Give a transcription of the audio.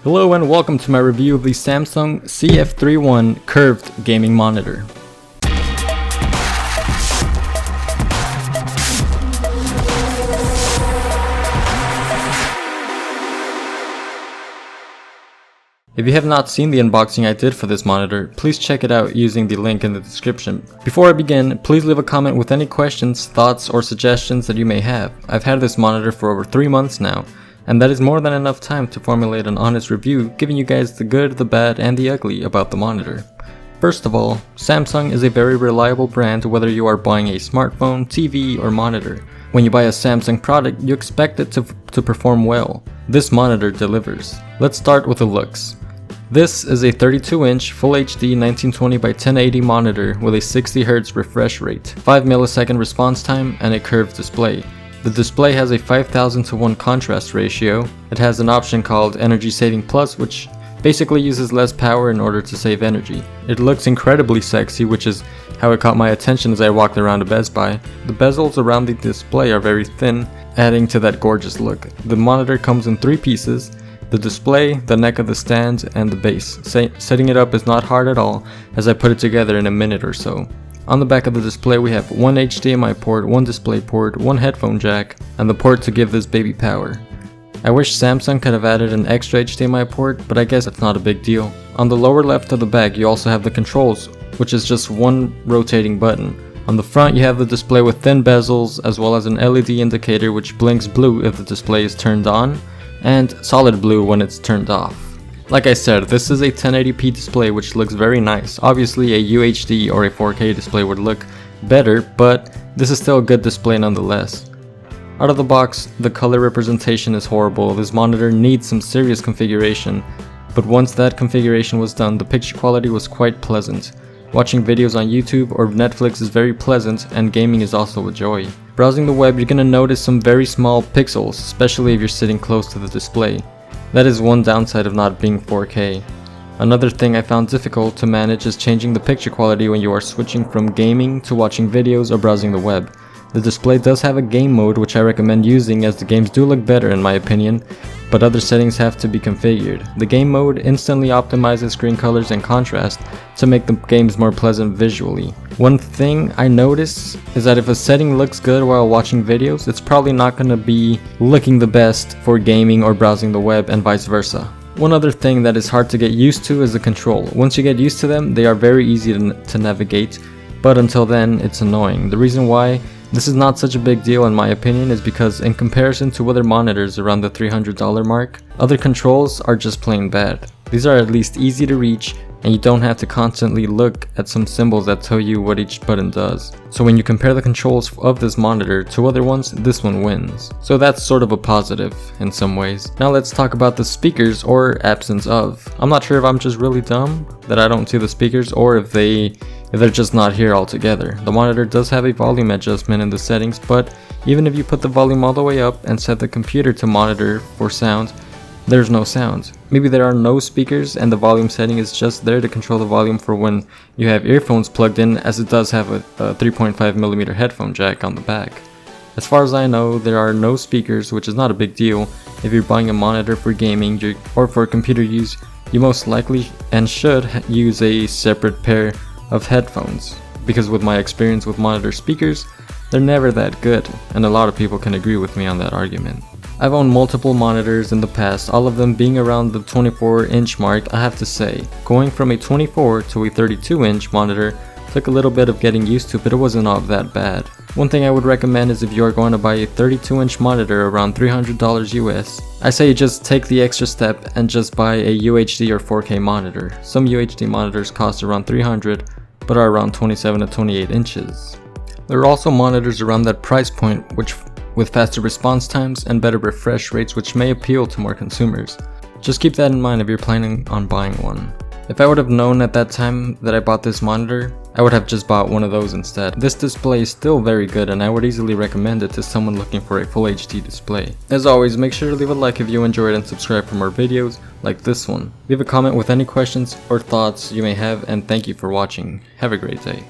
Hello and welcome to my review of the Samsung CF31 curved gaming monitor. If you have not seen the unboxing I did for this monitor, please check it out using the link in the description. Before I begin, please leave a comment with any questions, thoughts, or suggestions that you may have. I've had this monitor for over 3 months now, and that is more than enough time to formulate an honest review, giving you guys the good, the bad, and the ugly about the monitor. First of all, Samsung is a very reliable brand whether you are buying a smartphone, TV, or monitor. When you buy a Samsung product, you expect it to perform well. This monitor delivers. Let's start with the looks. This is a 32-inch Full HD 1920 by 1080 monitor with a 60Hz refresh rate, 5 millisecond response time, and a curved display. The display has a 5000:1 contrast ratio. It has an option called Energy Saving Plus, which basically uses less power in order to save energy. It looks incredibly sexy, which is how it caught my attention as I walked around a Best Buy. The bezels around the display are very thin, adding to that gorgeous look. The monitor comes in 3 pieces. The display, the neck of the stand, and the base. Setting it up is not hard at all, as I put it together in a minute or so. On the back of the display we have 1 HDMI port, 1 display port, 1 headphone jack, and the port to give this baby power. I wish Samsung could have added an extra HDMI port, but I guess it's not a big deal. On the lower left of the back you also have the controls, which is just 1 rotating button. On the front you have the display with thin bezels, as well as an LED indicator which blinks blue if the display is turned on, and solid blue when it's turned off. Like I said, this is a 1080p display which looks very nice. Obviously a UHD or a 4K display would look better, but this is still a good display nonetheless. Out of the box, the color representation is horrible. This monitor needs some serious configuration, but once that configuration was done, the picture quality was quite pleasant. Watching videos on YouTube or Netflix is very pleasant, and gaming is also a joy. Browsing the web, you're gonna notice some very small pixels, especially if you're sitting close to the display. That is one downside of not being 4K. Another thing I found difficult to manage is changing the picture quality when you are switching from gaming to watching videos or browsing the web. The display does have a game mode which I recommend using, as the games do look better in my opinion, but other settings have to be configured. The game mode instantly optimizes screen colors and contrast to make the games more pleasant visually. One thing I notice is that if a setting looks good while watching videos, it's probably not going to be looking the best for gaming or browsing the web, and vice versa. One other thing that is hard to get used to is the control. Once you get used to them, they are very easy to navigate, but until then it's annoying. The reason why this is not such a big deal in my opinion is because in comparison to other monitors around the $300 mark, other controls are just plain bad. These are at least easy to reach, and you don't have to constantly look at some symbols that tell you what each button does. So when you compare the controls of this monitor to other ones, this one wins. So that's sort of a positive in some ways. Now let's talk about the speakers, or absence of. I'm not sure if I'm just really dumb that I don't see the speakers, or if they're just not here altogether. The monitor does have a volume adjustment in the settings, but even if you put the volume all the way up and set the computer to monitor for sound, there's no sound. Maybe there are no speakers and the volume setting is just there to control the volume for when you have earphones plugged in, as it does have a 3.5mm headphone jack on the back. As far as I know, there are no speakers, which is not a big deal. If you're buying a monitor for gaming or for computer use, you most likely and should use a separate pair of headphones, because with my experience with monitor speakers, they're never that good, and a lot of people can agree with me on that argument. I've owned multiple monitors in the past, all of them being around the 24-inch mark. I have to say, going from a 24 to a 32-inch monitor took a little bit of getting used to, but it wasn't all that bad. One thing I would recommend is if you are going to buy a 32-inch monitor around $300 US, I say you just take the extra step and just buy a UHD or 4K monitor. Some UHD monitors cost around $300, but are around 27 to 28 inches. There are also monitors around that price point with faster response times and better refresh rates, which may appeal to more consumers. Just keep that in mind if you're planning on buying one. If I would have known at that time that I bought this monitor, I would have just bought one of those instead. This display is still very good, and I would easily recommend it to someone looking for a full HD display. As always, make sure to leave a like if you enjoyed and subscribe for more videos like this one. Leave a comment with any questions or thoughts you may have, and thank you for watching. Have a great day.